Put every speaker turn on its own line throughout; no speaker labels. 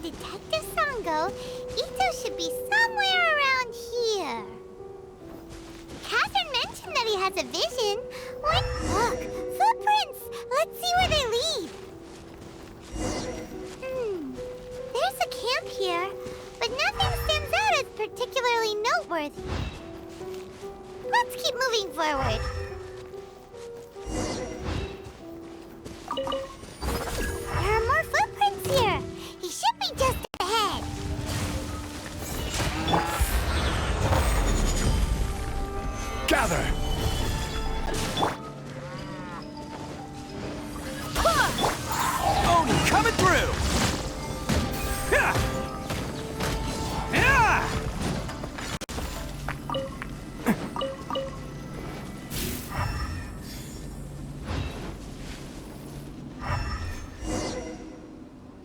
Detective Sango, Ito should be somewhere around here. Catherine mentioned that he has a vision. What? Look, footprints! Let's see where they lead. There's a camp here, but nothing stands out as particularly noteworthy. Let's keep moving forward. There are more footprints here. He should be just ahead.
Gather! Oni coming through! Yeah! Yeah!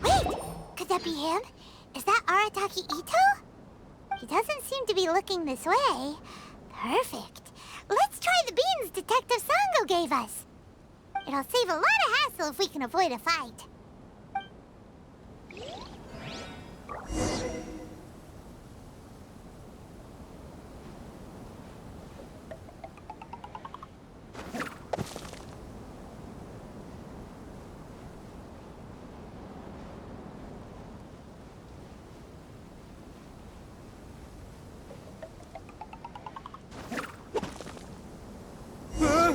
Wait! Could that be him? Is that Arataki Ito? He doesn't seem to be looking this way. Perfect. Let's try the beans Detective Sango gave us. It'll save a lot of hassle if we can avoid a fight.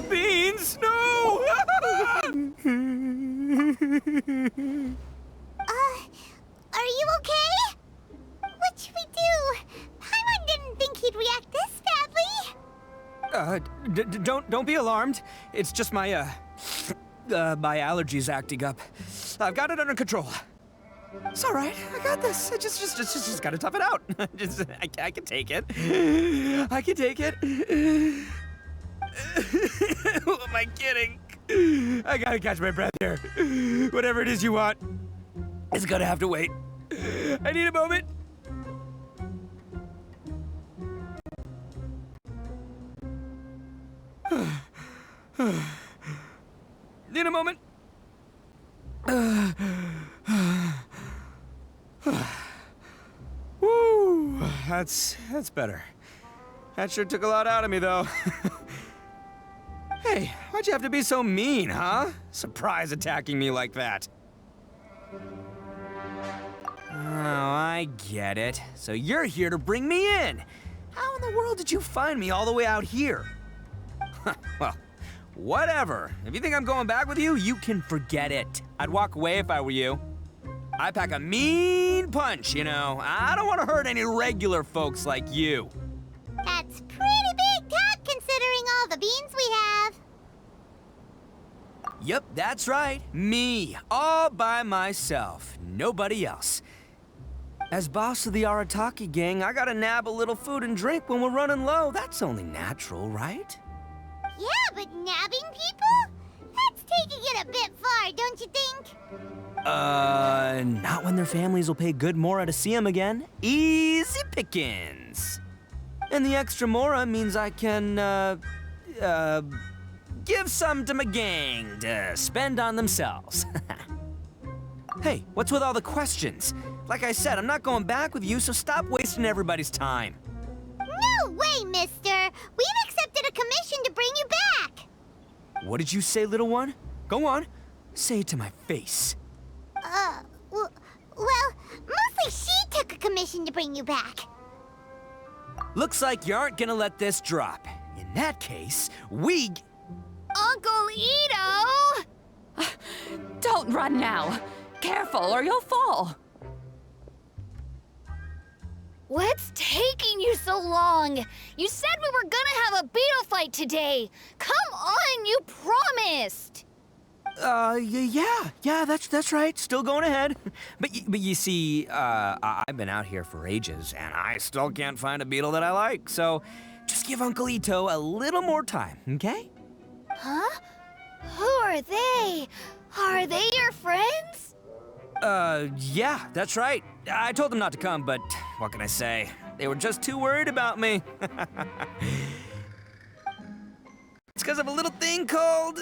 Beans, no!
Are you okay? What should we do? Paimon didn't think he'd react this badly.
Don't be alarmed. It's just my, my allergies acting up. I've got it under control. It's all right. I got this. I just gotta tough it out. I can take it. I can take it. Who am I kidding? I gotta catch my breath here. Whatever it is you want, it's gonna have to wait. I need a moment. Need a moment. Woo, that's better. That sure took a lot out of me, though. Hey, why'd you have to be so mean, huh? Surprise attacking me like that. Oh, I get it. So you're here to bring me in. How in the world did you find me all the way out here? Well, whatever. If you think I'm going back with you, you can forget it. I'd walk away if I were you. I pack a mean punch, you know. I don't want to hurt any regular folks like you.
That's pretty big talk considering all the beans we have.
Yep, that's right. Me, all by myself. Nobody else. As boss of the Arataki gang, I gotta nab a little food and drink when we're running low. That's only natural, right?
Yeah, but nabbing people? That's taking it a bit far, don't you think?
Not when their families will pay good mora to see them again. Easy pickings. And the extra mora means I can, give some to my gang to spend on themselves. Hey, what's with all the questions? Like I said, I'm not going back with you, so stop wasting everybody's time.
No way, mister! We've accepted a commission to bring you back!
What did you say, little one? Go on. Say it to my face.
Well, mostly she took a commission to bring you back.
Looks like you aren't gonna let this drop. In that case, we...
Uncle Ito! Don't run now. Careful or you'll fall.
What's taking you so long? You said we were gonna have a beetle fight today. Come on, you promised.
Yeah, that's right. Still going ahead. But you see, I've been out here for ages, and I still can't find a beetle that I like. So just give Uncle Ito a little more time, okay?
Huh? Who are they? Are they your friends?
Yeah, that's right. I told them not to come, but what can I say? They were just too worried about me. It's because of a little thing called,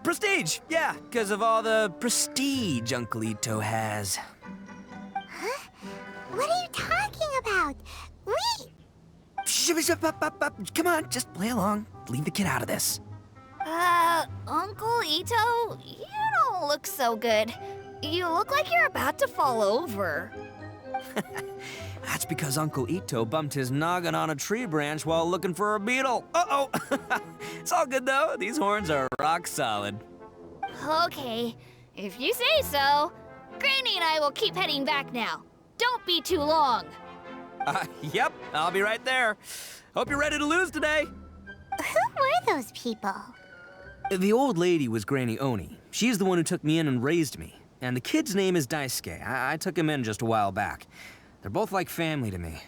prestige. Yeah, because of all the prestige Uncle Ito has.
What are you talking about?
Come on, just play along. Leave the kid out of this.
Uncle Ito, you don't look so good. You look like you're about to fall over.
That's because Uncle Ito bumped his noggin on a tree branch while looking for a beetle. Uh-oh! It's all good, though. These horns are rock solid.
Okay, if you say so. Granny and I will keep heading back now. Don't be too long.
Yep, I'll be right there. Hope you're ready to lose today.
Who were those people?
The old lady was Granny Oni. She's the one who took me in and raised me. And the kid's name is Daisuke. I took him in just a while back. They're both like family to me.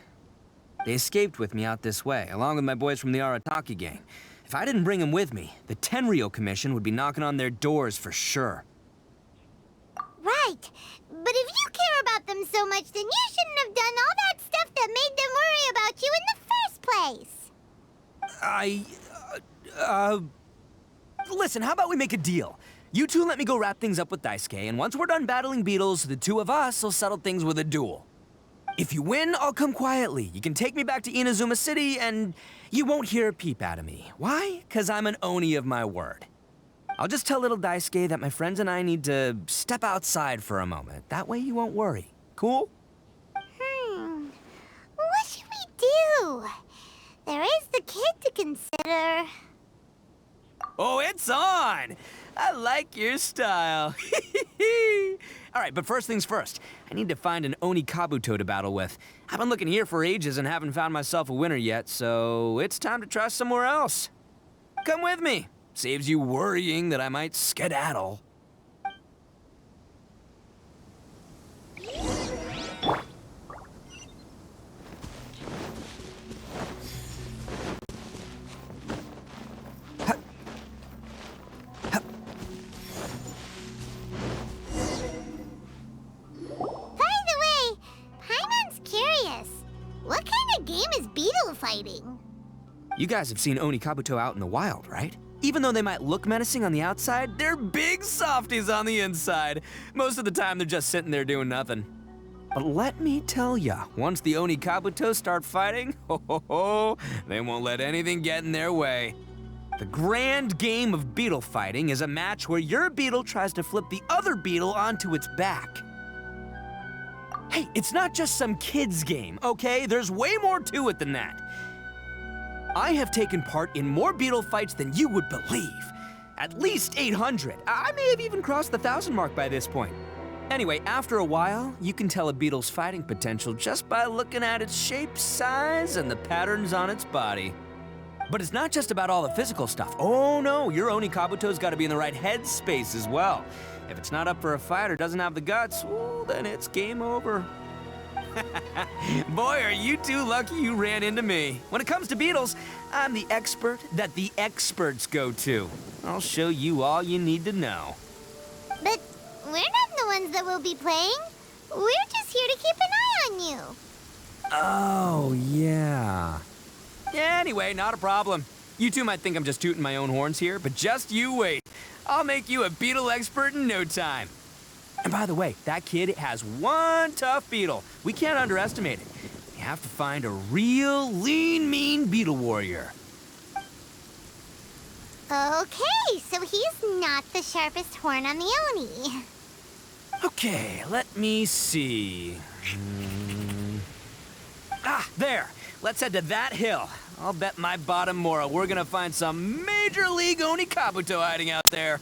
They escaped with me out this way, along with my boys from the Arataki gang. If I didn't bring them with me, the Tenryo Commission would be knocking on their doors for sure.
Right. But if you care about them so much, then you shouldn't have done all that stuff that made them worry about you in the first place.
Listen, how about we make a deal? You two let me go wrap things up with Daisuke, and once we're done battling beetles, the two of us will settle things with a duel. If you win, I'll come quietly. You can take me back to Inazuma City, and you won't hear a peep out of me. Why? 'Cause I'm an Oni of my word. I'll just tell little Daisuke that my friends and I need to step outside for a moment. That way you won't worry. Cool?
What should we do? There is the kid to consider.
Oh, it's on! I like your style. All right, but first things first. I need to find an Oni Kabuto to battle with. I've been looking here for ages and haven't found myself a winner yet, so it's time to try somewhere else. Come with me. Saves you worrying that I might skedaddle.
What kind of game is beetle fighting?
You guys have seen Oni Kabuto out in the wild, right? Even though they might look menacing on the outside, they're big softies on the inside. Most of the time, they're just sitting there doing nothing. But let me tell ya, once the Oni Kabuto start fighting, they won't let anything get in their way. The grand game of beetle fighting is a match where your beetle tries to flip the other beetle onto its back. Hey, it's not just some kid's game, okay? There's way more to it than that. I have taken part in more beetle fights than you would believe. At least 800. I may have even crossed the 1,000 mark by this point. Anyway, after a while, you can tell a beetle's fighting potential just by looking at its shape, size, and the patterns on its body. But it's not just about all the physical stuff. Oh no, your Oni Kabuto's gotta be in the right headspace as well. If it's not up for a fight or doesn't have the guts, well, then it's game over. Boy, are you two lucky you ran into me. When it comes to beetles, I'm the expert that the experts go to. I'll show you all you need to know.
But we're not the ones that will be playing. We're just here to keep an eye on you.
Oh, yeah. Anyway, not a problem. You two might think I'm just tooting my own horns here, but just you wait. I'll make you a beetle expert in no time. And by the way, that kid has one tough beetle. We can't underestimate it. We have to find a real lean, mean beetle warrior.
Okay, so he's not the sharpest horn on the Oni.
Okay, let me see. Ah, there. Let's head to that hill. I'll bet my bottom moral we're gonna find some major league Oni Kabuto hiding out there.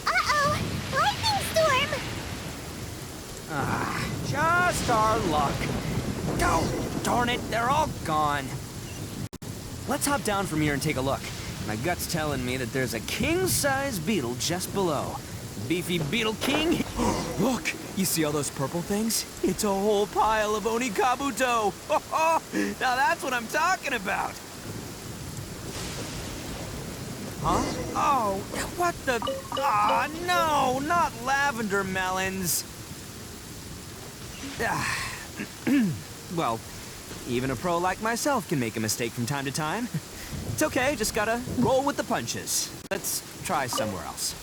Uh-oh! Lightning storm!
Ah, just our luck. Oh, darn it, they're all gone. Let's hop down from here and take a look. My gut's telling me that there's a king-size beetle just below. Beefy Beetle King. Look, you see all those purple things? It's a whole pile of Oni Kabuto. Now that's what I'm talking about. Huh? Oh, what the? Ah, no, not lavender melons. Well, even a pro like myself can make a mistake from time to time. It's okay, just gotta roll with the punches. Let's try somewhere else.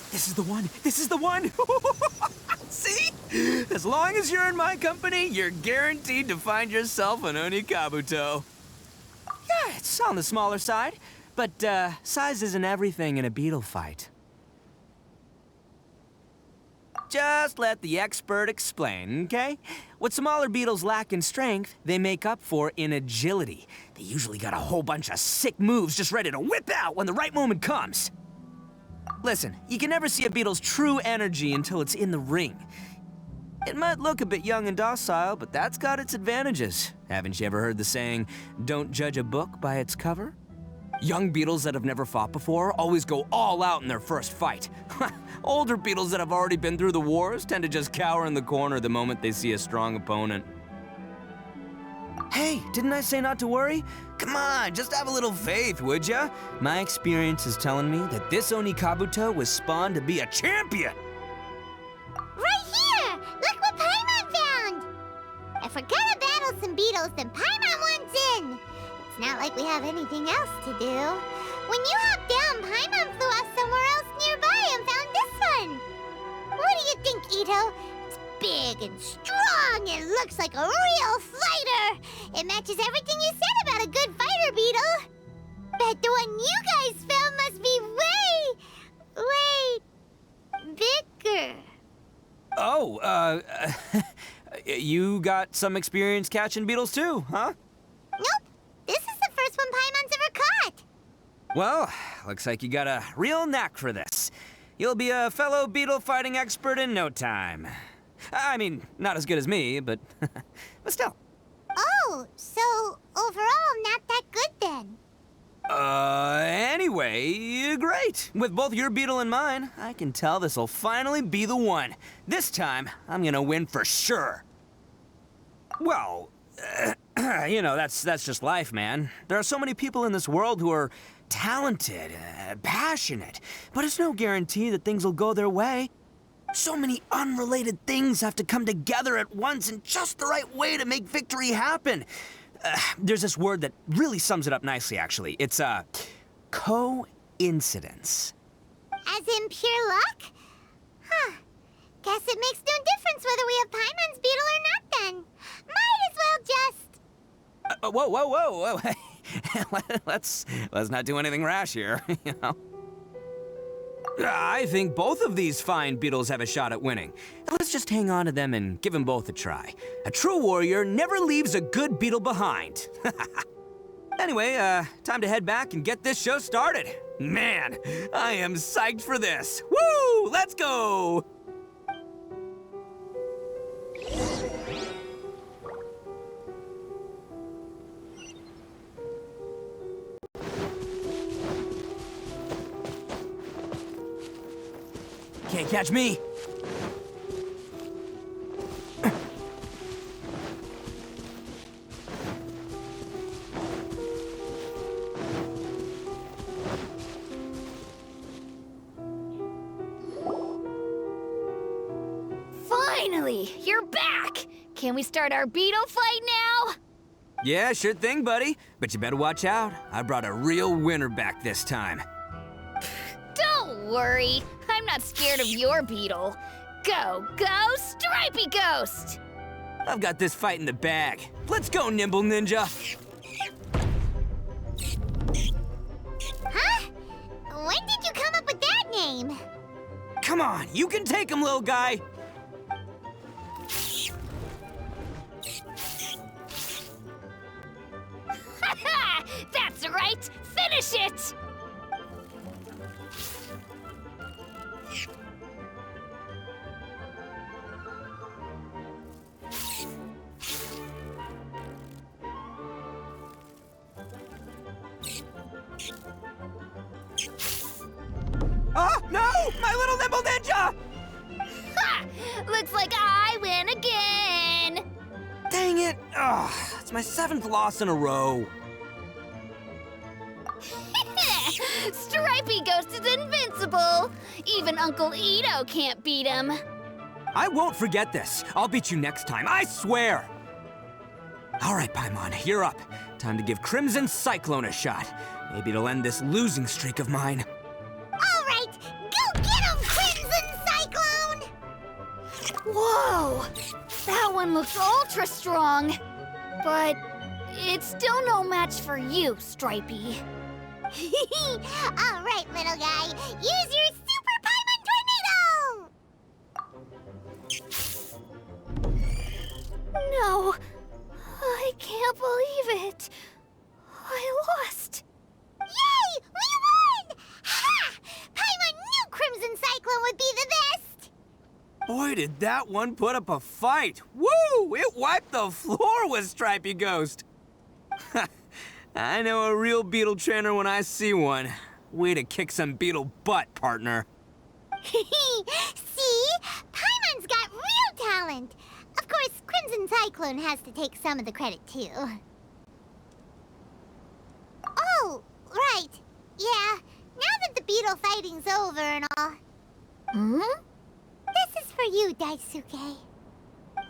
This is the one! This is the one! See? As long as you're in my company, you're guaranteed to find yourself an Onikabuto. Yeah, it's on the smaller side, but size isn't everything in a beetle fight. Just let the expert explain, okay? What smaller beetles lack in strength, they make up for in agility. They usually got a whole bunch of sick moves just ready to whip out when the right moment comes. Listen, you can never see a beetle's true energy until it's in the ring. It might look a bit young and docile, but that's got its advantages. Haven't you ever heard the saying, don't judge a book by its cover? Young beetles that have never fought before always go all out in their first fight. Older beetles that have already been through the wars tend to just cower in the corner the moment they see a strong opponent. Hey, didn't I say not to worry? Come on, just have a little faith, would ya? My experience is telling me that this Onikabuto was spawned to be a champion!
Right here! Look what Paimon found! If we're gonna battle some beetles, then Paimon wants in! It's not like we have anything else to do. When you hopped down, Paimon flew off somewhere else nearby and found this one! What do you think, Ito? It's big and strong and looks like a real fighter! It matches everything you said about a good fighter beetle! Bet the one you guys found must be way bigger.
Oh, you got some experience catching beetles too, huh?
Nope. This is the first one Paimon's ever caught.
Well, looks like you got a real knack for this. You'll be a fellow beetle fighting expert in no time. I mean, not as good as me, but still.
Oh, so overall not that good then.
Anyway, great. With both your beetle and mine, I can tell this'll finally be the one. This time, I'm gonna win for sure. Well, you know, that's just life, man. There are so many people in this world who are talented, passionate, but it's no guarantee that things will go their way. So many unrelated things have to come together at once in just the right way to make victory happen. There's this word that really sums it up nicely, actually. It's, coincidence.
As in pure luck? Huh. Guess it makes no difference whether we have Paimon's beetle or not then. Might as well just...
Whoa. let's not do anything rash here, you know? I think both of these fine beetles have a shot at winning. Let's just hang on to them and give them both a try. A true warrior never leaves a good beetle behind. Anyway, time to head back and get this show started. Man, I am psyched for this. Woo! Let's go! Can't catch me.
Finally, you're back! Can we start our beetle fight now?
Yeah, sure thing, buddy. But you better watch out. I brought a real winner back this time.
Don't worry, I'm not scared of your beetle. Go, Stripey Ghost!
I've got this fight in the bag. Let's go, Nimble Ninja.
Huh? When did you come up with that name?
Come on, you can take him, little guy.
That's right! Finish it!
Oh, no! My little Nimble Ninja!
Ha! Looks like I win again!
Dang it! Ugh, it's my 7th loss in a row.
Stripey Ghost is invincible! Even Uncle Ito can't beat him.
I won't forget this. I'll beat you next time, I swear! All right, Paimon, you're up. Time to give Crimson Cyclone a shot. Maybe it'll end this losing streak of mine.
All right, go get him, Crimson Cyclone!
Whoa! That one looks ultra strong. But it's still no match for you, Stripey.
All right, little guy, use your Super Paimon Tornado!
No, I can't believe it. I lost.
Yay! We won! Ha! Paimon knew Crimson Cyclone would be the best!
Boy, did that one put up a fight. Woo! It wiped the floor with Stripey Ghost. I know a real beetle trainer when I see one. Way to kick some beetle butt, partner.
See? Paimon's got real talent. Of course, Crimson Cyclone has to take some of the credit, too. Oh, right. Yeah, now that the beetle fighting's over and all.
Hmm?
This is for you, Daisuke.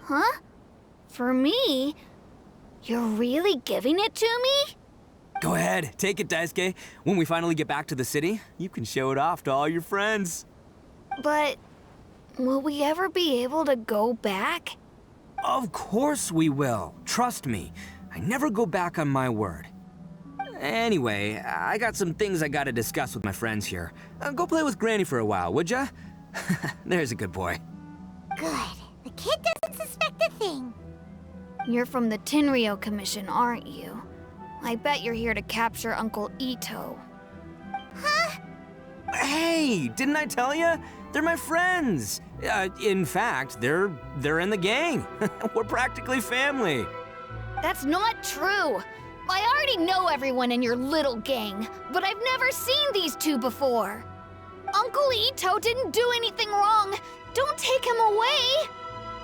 Huh? For me? You're really giving it to me?
Go ahead, take it, Daisuke. When we finally get back to the city, you can show it off to all your friends.
But will we ever be able to go back?
Of course we will. Trust me. I never go back on my word. Anyway, I got some things I gotta discuss with my friends here. Go play with Granny for a while, would ya? There's a good boy.
Good. The kid doesn't suspect a thing.
You're from the Tenryou Commission, aren't you? I bet you're here to capture Uncle Ito.
Huh?
Hey, didn't I tell ya? They're my friends. In fact, they're in the gang. We're practically family.
That's not true. I already know everyone in your little gang, but I've never seen these two before. Uncle Ito didn't do anything wrong. Don't take him away.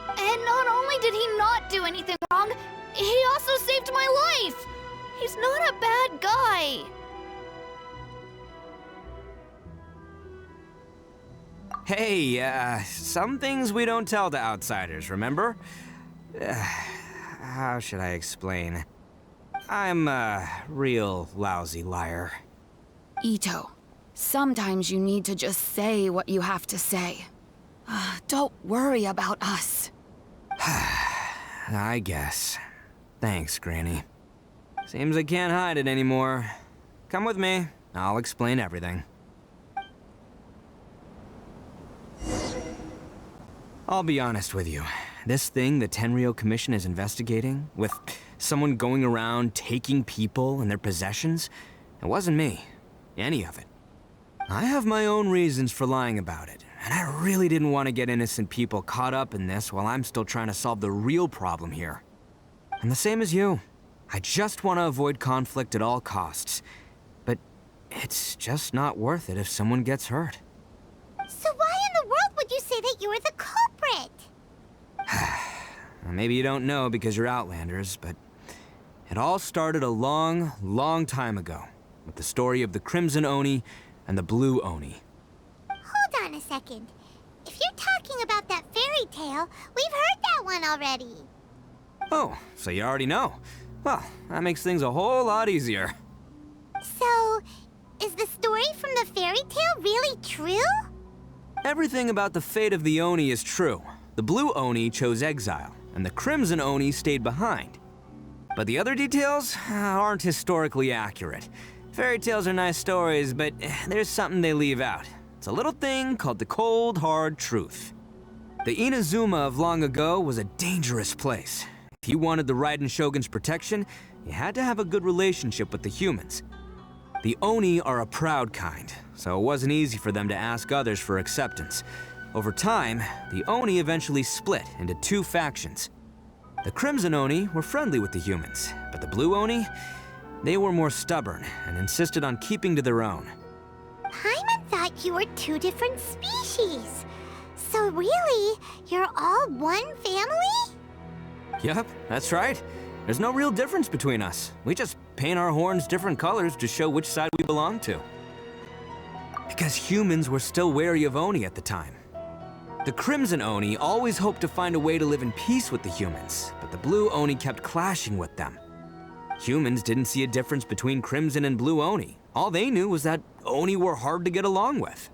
And not only did he not do anything wrong, he also saved my life. He's not a bad guy.
Hey, some things we don't tell to outsiders, remember? How should I explain? I'm a real lousy liar.
Ito, sometimes you need to just say what you have to say. Don't worry about us.
I guess. Thanks, Granny. Seems I can't hide it anymore. Come with me. I'll explain everything. I'll be honest with you. This thing the Tenryou Commission is investigating, with someone going around taking people and their possessions, it wasn't me. Any of it. I have my own reasons for lying about it, and I really didn't want to get innocent people caught up in this while I'm still trying to solve the real problem here. I'm the same as you. I just want to avoid conflict at all costs. But it's just not worth it if someone gets hurt.
So why in the world would you say that you were the culprit?
Maybe you don't know because you're Outlanders, but it all started a long, long time ago with the story of the Crimson Oni and the Blue Oni.
Hold on a second. If you're talking about that fairy tale, we've heard that one already.
Oh, so you already know. Well, that makes things a whole lot easier.
So, is the story from the fairy tale really true?
Everything about the fate of the Oni is true. The Blue Oni chose exile, and the Crimson Oni stayed behind. But the other details aren't historically accurate. Fairy tales are nice stories, but there's something they leave out. It's a little thing called the cold, hard truth. The Inazuma of long ago was a dangerous place. If you wanted the Raiden Shogun's protection, you had to have a good relationship with the humans. The Oni are a proud kind, so it wasn't easy for them to ask others for acceptance. Over time, the Oni eventually split into two factions. The Crimson Oni were friendly with the humans, but the Blue Oni, they were more stubborn and insisted on keeping to their own.
Paimon thought you were two different species. So really, you're all one family?
Yep, that's right. There's no real difference between us. We just paint our horns different colors to show which side we belong to. Because humans were still wary of Oni at the time. The Crimson Oni always hoped to find a way to live in peace with the humans, but the Blue Oni kept clashing with them. Humans didn't see a difference between Crimson and Blue Oni. All they knew was that Oni were hard to get along with.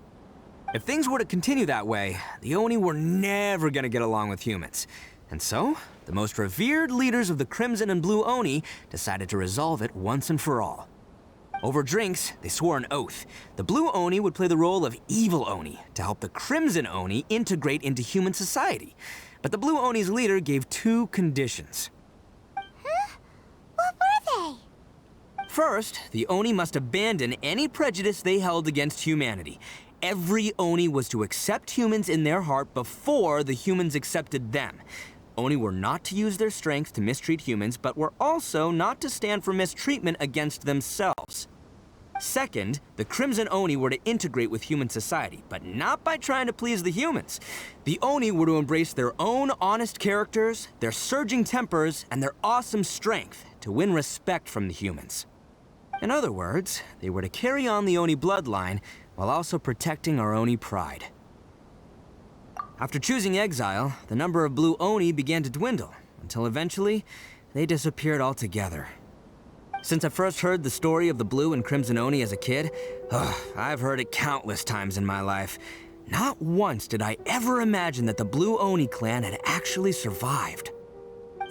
If things were to continue that way, the Oni were never gonna get along with humans. And so, the most revered leaders of the Crimson and Blue Oni decided to resolve it once and for all. Over drinks, they swore an oath. The Blue Oni would play the role of evil Oni to help the Crimson Oni integrate into human society. But the Blue Oni's leader gave 2 conditions.
Huh? What were they?
First, the Oni must abandon any prejudice they held against humanity. Every Oni was to accept humans in their heart before the humans accepted them. Oni were not to use their strength to mistreat humans, but were also not to stand for mistreatment against themselves. Second, the Crimson Oni were to integrate with human society, but not by trying to please the humans. The Oni were to embrace their own honest characters, their surging tempers, and their awesome strength to win respect from the humans. In other words, they were to carry on the Oni bloodline while also protecting our Oni pride. After choosing exile, the number of Blue Oni began to dwindle, until eventually, they disappeared altogether. Since I first heard the story of the Blue and Crimson Oni as a kid, I've heard it countless times in my life. Not once did I ever imagine that the Blue Oni clan had actually survived.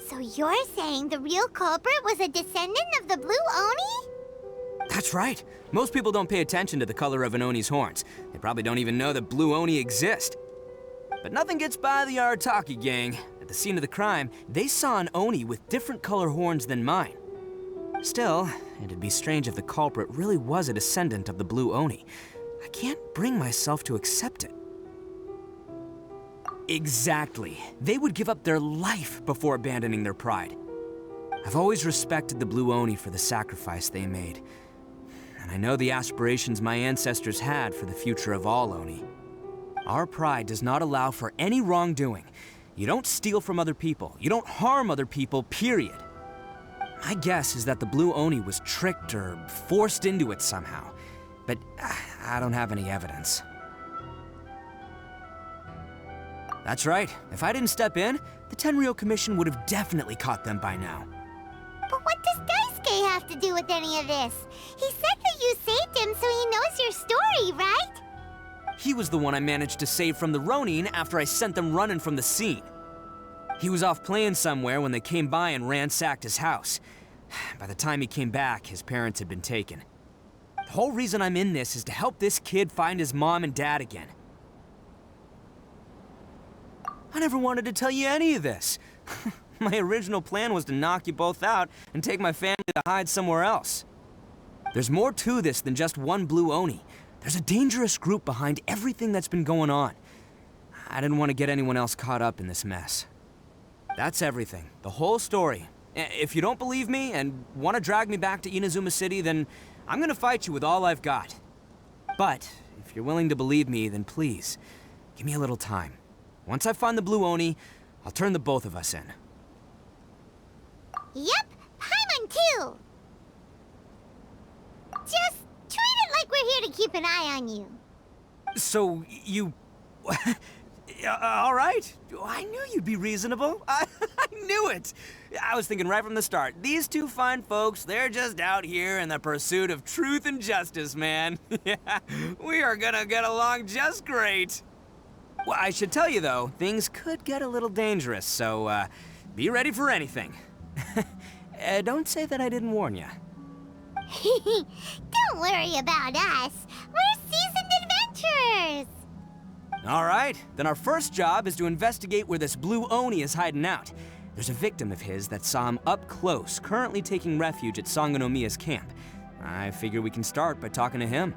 So you're saying the real culprit was a descendant of the Blue Oni?
That's right. Most people don't pay attention to the color of an Oni's horns. They probably don't even know that Blue Oni exist. But nothing gets by the Arataki gang. At the scene of the crime, they saw an Oni with different color horns than mine. Still, it'd be strange if the culprit really was a descendant of the Blue Oni. I can't bring myself to accept it. Exactly. They would give up their life before abandoning their pride. I've always respected the Blue Oni for the sacrifice they made. And I know the aspirations my ancestors had for the future of all Oni. Our pride does not allow for any wrongdoing. You don't steal from other people. You don't harm other people, period. My guess is that the Blue Oni was tricked or forced into it somehow. But I don't have any evidence. That's right. If I didn't step in, the Tenryou Commission would have definitely caught them by now.
But what does Daisuke have to do with any of this? He said that you saved him so he knows your story, right?
He was the one I managed to save from the Ronin after I sent them running from the scene. He was off playing somewhere when they came by and ransacked his house. By the time he came back, his parents had been taken. The whole reason I'm in this is to help this kid find his mom and dad again. I never wanted to tell you any of this. My original plan was to knock you both out and take my family to hide somewhere else. There's more to this than just one Blue Oni. There's a dangerous group behind everything that's been going on. I didn't want to get anyone else caught up in this mess. That's everything, the whole story. If you don't believe me and want to drag me back to Inazuma City, then I'm gonna fight you with all I've got. But if you're willing to believe me, then please, give me a little time. Once I find the Blue Oni, I'll turn the both of us in.
Yep, Paimon too! Just treat it like we're here to keep an eye on you.
So, you... all right. I knew you'd be reasonable. I knew it. I was thinking right from the start, these two fine folks, they're just out here in the pursuit of truth and justice, man. Yeah, we are gonna get along just great. Well, I should tell you, though, things could get a little dangerous, so, be ready for anything. Don't say that I didn't warn you.
Don't worry about us. We're seasoned adventurers.
All right, then our first job is to investigate where this Blue Oni is hiding out. There's a victim of his that saw him up close, currently taking refuge at Sangonomiya's camp. I figure we can start by talking to him.